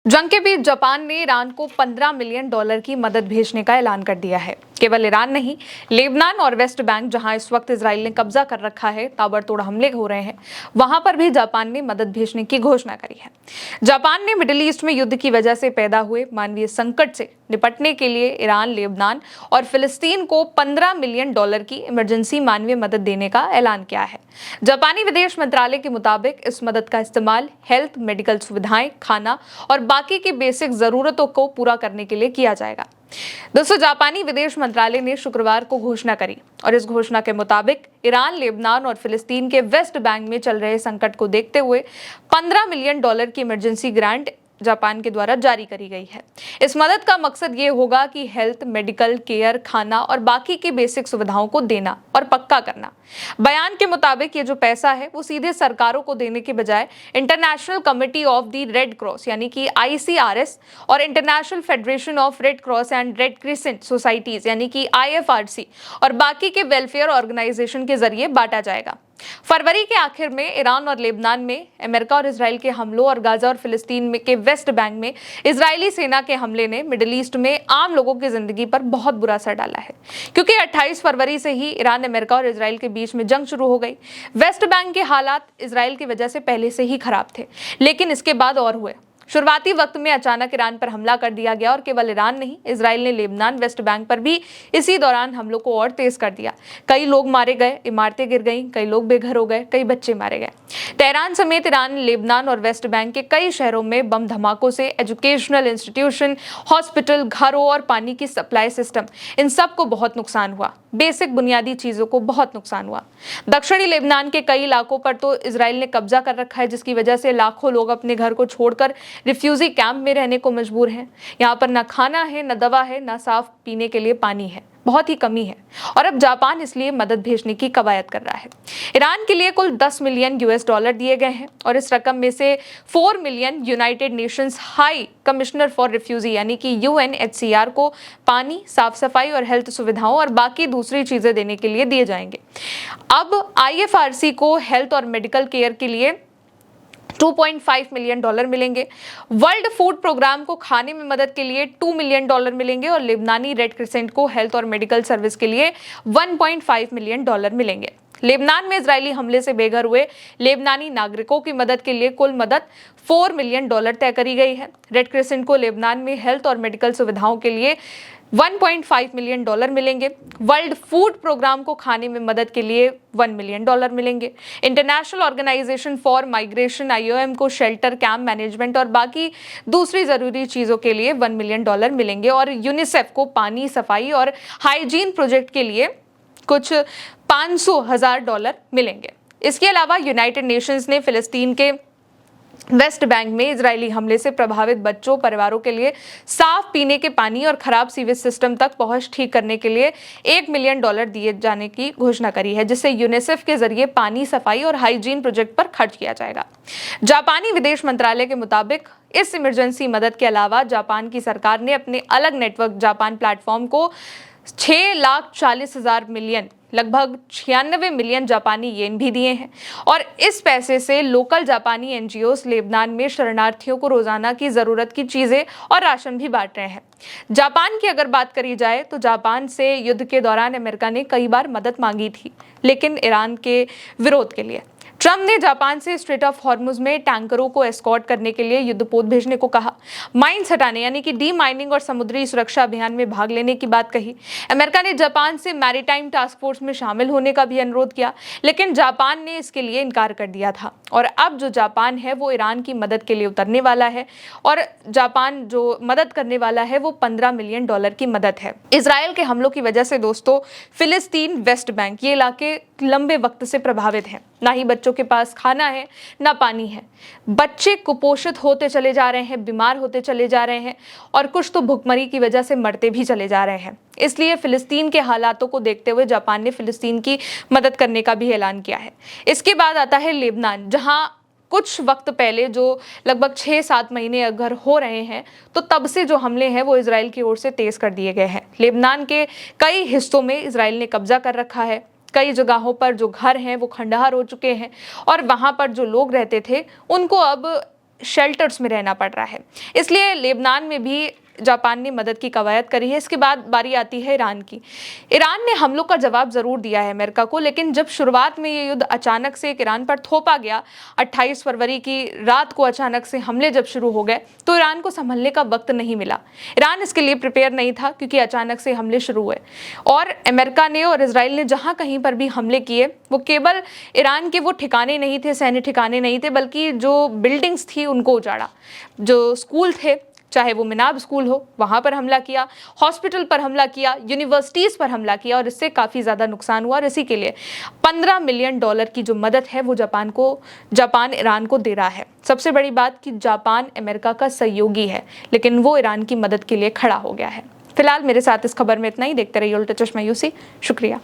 जंग के बीच जापान ने ईरान को $15 मिलियन की मदद भेजने का ऐलान कर दिया है। केवल ईरान नहीं, लेबनान और वेस्ट बैंक, जहां इस वक्त इजराइल ने कब्जा कर रखा है, ताबड़तोड़ हमले हो रहे हैं, वहां पर भी जापान ने मदद भेजने की घोषणा करी है। जापान ने मिडिल ईस्ट में युद्ध की वजह से पैदा हुए मानवीय संकट से निपटने के लिए ईरान, लेबनान और फिलिस्तीन को $15 मिलियन की इमरजेंसी मानवीय मदद देने का ऐलान किया है। जापानी विदेश मंत्रालय के मुताबिक इस मदद का इस्तेमाल हेल्थ, मेडिकल सुविधाएं, खाना और बाकी की बेसिक जरूरतों को पूरा करने के लिए किया जाएगा। दोस्तों, जापानी विदेश मंत्रालय ने शुक्रवार को घोषणा करी और इस घोषणा के मुताबिक ईरान, लेबनान और फिलिस्तीन के वेस्ट बैंक में चल रहे संकट को देखते हुए $15 मिलियन की इमरजेंसी ग्रांट जापान के द्वारा जारी करी गई है। इस मदद का मकसद ये होगा कि हेल्थ, मेडिकल केयर, खाना और बाकी की बेसिक सुविधाओं को देना और पक्का करना। बयान के मुताबिक ये जो पैसा है वो सीधे सरकारों को देने के बजाय international committee of the red cross यानी कि ICRC और international federation of red cross and red crescent societies यानी कि IFRC और बाकी के वेलफेयर ऑर्गेनाइजेशन के जरिए बांटा जाएगा। फरवरी के आखिर में ईरान और लेबनान में अमेरिका और इजराइल के हमलों और गाजा और फिलिस्तीन में के वेस्ट बैंक में इजरायली सेना के हमले ने मिडिल ईस्ट में आम लोगों की जिंदगी पर बहुत बुरा असर डाला है, क्योंकि 28 फरवरी से ही ईरान, अमेरिका और इजराइल के बीच में जंग शुरू हो गई। वेस्ट बैंक के हालात इजराइल की वजह से पहले से ही खराब थे, लेकिन इसके बाद और हुए। शुरुआती वक्त में अचानक ईरान पर हमला कर दिया गया और केवल ईरान नहीं, इजराइल ने लेबनान, वेस्ट बैंक पर भी इसी दौरान हमलों को और तेज कर दिया। कई लोग मारे गए, इमारतें गिर गईं, कई लोग बेघर हो गए, कई बच्चे मारे गए। तेहरान समेत ईरान, लेबनान और वेस्ट बैंक के कई शहरों में बम धमाकों से एजुकेशनल इंस्टीट्यूशन, हॉस्पिटल, घरों और पानी की सप्लाई सिस्टम, इन सब को बहुत नुकसान हुआ। बेसिक बुनियादी चीजों को बहुत नुकसान हुआ। दक्षिणी लेबनान के कई इलाकों पर तो इजराइल ने कब्जा कर रखा है, जिसकी वजह से लाखों लोग अपने घर को छोड़कर रिफ्यूजी कैंप में रहने को मजबूर हैं। यहाँ पर ना खाना है, ना दवा है, ना साफ पीने के लिए पानी है, बहुत ही कमी है। और अब जापान इसलिए मदद भेजने की कवायद कर रहा है। ईरान के लिए कुल $10 मिलियन दिए गए हैं और इस रकम में से 4 million United Nations high commissioner for refugee यानी कि UNHCR को पानी, साफ सफाई और हेल्थ सुविधाओं और बाकी दूसरी चीजें देने के लिए दिए जाएंगे। अब IFRC को हेल्थ और मेडिकल केयर के लिए $2.5 मिलियन मिलेंगे। वर्ल्ड फूड प्रोग्राम को खाने में मदद के लिए $2 मिलियन मिलेंगे और लेबनानी रेड क्रिसेंट को हेल्थ और मेडिकल सर्विस के लिए $1.5 मिलियन मिलेंगे। लेबनान में इजरायली हमले से बेघर हुए लेबनानी नागरिकों की मदद के लिए कुल मदद $4 मिलियन तय करी गई है। रेड क्रिसेंट को लेबनान में हेल्थ और मेडिकल सुविधाओं के लिए $1.5 मिलियन मिलेंगे। वर्ल्ड फूड प्रोग्राम को खाने में मदद के लिए $1 मिलियन मिलेंगे। International organisation for migration IOM को शेल्टर, कैंप मैनेजमेंट और बाकी दूसरी जरूरी चीजों के लिए $1 मिलियन मिलेंगे और यूनिसेफ को पानी, सफाई और हाइजीन प्रोजेक्ट के लिए कुछ $500,000 मिलेंगे। इसके अलावा यूनाइटेड नेशंस ने फिलिस्तीन के वेस्ट बैंक में इजरायली हमले से प्रभावित बच्चों, परिवारों के लिए साफ पीने के पानी और खराब सीवेज सिस्टम तक पहुंच ठीक करने के लिए $1 मिलियन दिए जाने की घोषणा करी है, जिससे यूनिसेफ के जरिए पानी, सफाई और हाइजीन प्रोजेक्ट पर खर्च किया जाएगा। जापानी विदेश मंत्रालय के मुताबिक इस इमरजेंसी मदद के अलावा जापान की सरकार ने अपने अलग नेटवर्क जापान प्लेटफॉर्म को 6,40,000 मिलियन, लगभग 96 मिलियन जापानी येन भी दिए हैं और इस पैसे से लोकल जापानी NGOs लेबनान में शरणार्थियों को रोजाना की जरूरत की चीजें और राशन भी बांट रहे हैं। जापान की अगर बात करी जाए तो जापान से युद्ध के दौरान अमेरिका ने कई बार मदद मांगी थी, लेकिन ईरान के विरोध के लिए ट्रंप ने जापान से स्ट्रेट ऑफ हॉर्मुज में टैंकरों को एस्कॉर्ट करने के लिए युद्धपोत भेजने को कहा, माइंस हटाने यानी कि डी माइनिंग और समुद्री सुरक्षा अभियान में भाग लेने की बात कही। अमेरिका ने जापान से मैरीटाइम टास्क फोर्स में शामिल होने का भी अनुरोध किया, लेकिन जापान ने इसके लिए इनकार कर दिया था। और अब जो जापान है वो ईरान की मदद के लिए उतरने वाला है और जापान जो मदद करने वाला है वो $15 मिलियन की मदद है। इजराइल के हमलों की वजह से दोस्तों, फिलिस्तीन, वेस्ट बैंक ये इलाके लंबे वक्त से प्रभावित हैं। ना ही बच्चों के पास खाना है, ना पानी है। बच्चे कुपोषित होते चले जा रहे हैं, बीमार होते चले जा रहे हैं और कुछ तो भुखमरी की वजह से मरते भी चले जा रहे हैं। इसलिए फिलिस्तीन के हालातों को देखते हुए जापान ने फिलिस्तीन की मदद करने का भी ऐलान किया है। इसके बाद आता है लेबनान, जहां कुछ वक्त पहले जो लगभग 6-7 महीने अगर हो रहे हैं तो तब से जो हमले हैं वो इजराइल की ओर से तेज कर दिए गए हैं। लेबनान के कई हिस्सों में इजराइल ने कब्जा कर रखा है। कई जगहों पर जो घर हैं वो खंडहर हो चुके हैं और वहां पर जो लोग रहते थे उनको अब शेल्टर्स में रहना पड़ रहा है। इसलिए लेबनान में भी जापान ने मदद की कवायद करी है। इसके बाद बारी आती है ईरान की। ईरान ने हमलों का जवाब जरूर दिया है अमेरिका को, लेकिन जब शुरुआत में ये युद्ध अचानक से ईरान पर थोपा गया, 28 फरवरी की रात को अचानक से हमले जब शुरू हो गए, तो ईरान को संभलने का वक्त नहीं मिला। ईरान इसके लिए प्रिपेयर नहीं था, क्योंकि अचानक से हमले शुरू हुए और अमेरिका ने और इजराइल ने जहां कहीं पर भी हमले किए, वो केवल ईरान के वो ठिकाने नहीं थे, सैन्य ठिकाने नहीं थे, बल्कि जो बिल्डिंग्स थी उनको उजाड़ा। जो स्कूल थे, चाहे वो मिनाब स्कूल हो, वहां पर हमला किया, हॉस्पिटल पर हमला किया, यूनिवर्सिटीज पर हमला किया और इससे काफी ज्यादा नुकसान हुआ। और इसी के लिए $15 मिलियन की जो मदद है वो जापान ईरान को दे रहा है। सबसे बड़ी बात कि जापान अमेरिका का सहयोगी है, लेकिन वो ईरान की मदद के लिए खड़ा हो गया है। फिलहाल मेरे साथ इस खबर में इतना ही। देखते रहिए उल्टा चश्मा यूसी। शुक्रिया।